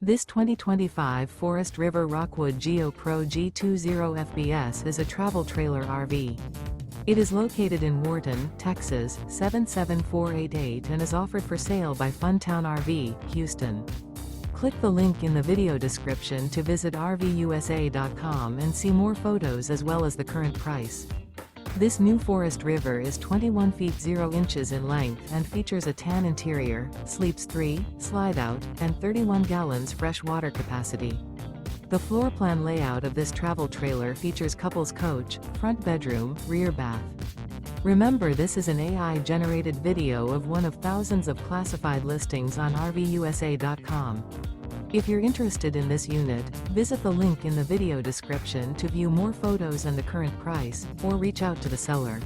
This 2025 Forest River Rockwood Geo Pro G20 FBS is a travel trailer RV. It is located in Wharton, Texas, 77488 and is offered for sale by Funtown RV, Houston. Click the link in the video description to visit RVUSA.com and see more photos as well as the current price. This new Forest River is 21 feet 0 inches in length and features a tan interior, sleeps 3, Slideout, and 31 gallons fresh water capacity. The floor plan layout of this travel trailer features couples coach, front bedroom, rear bath. Remember, this is an AI-generated video of one of thousands of classified listings on RVUSA.com. If you're interested in this unit, visit the link in the video description to view more photos and the current price, or reach out to the seller.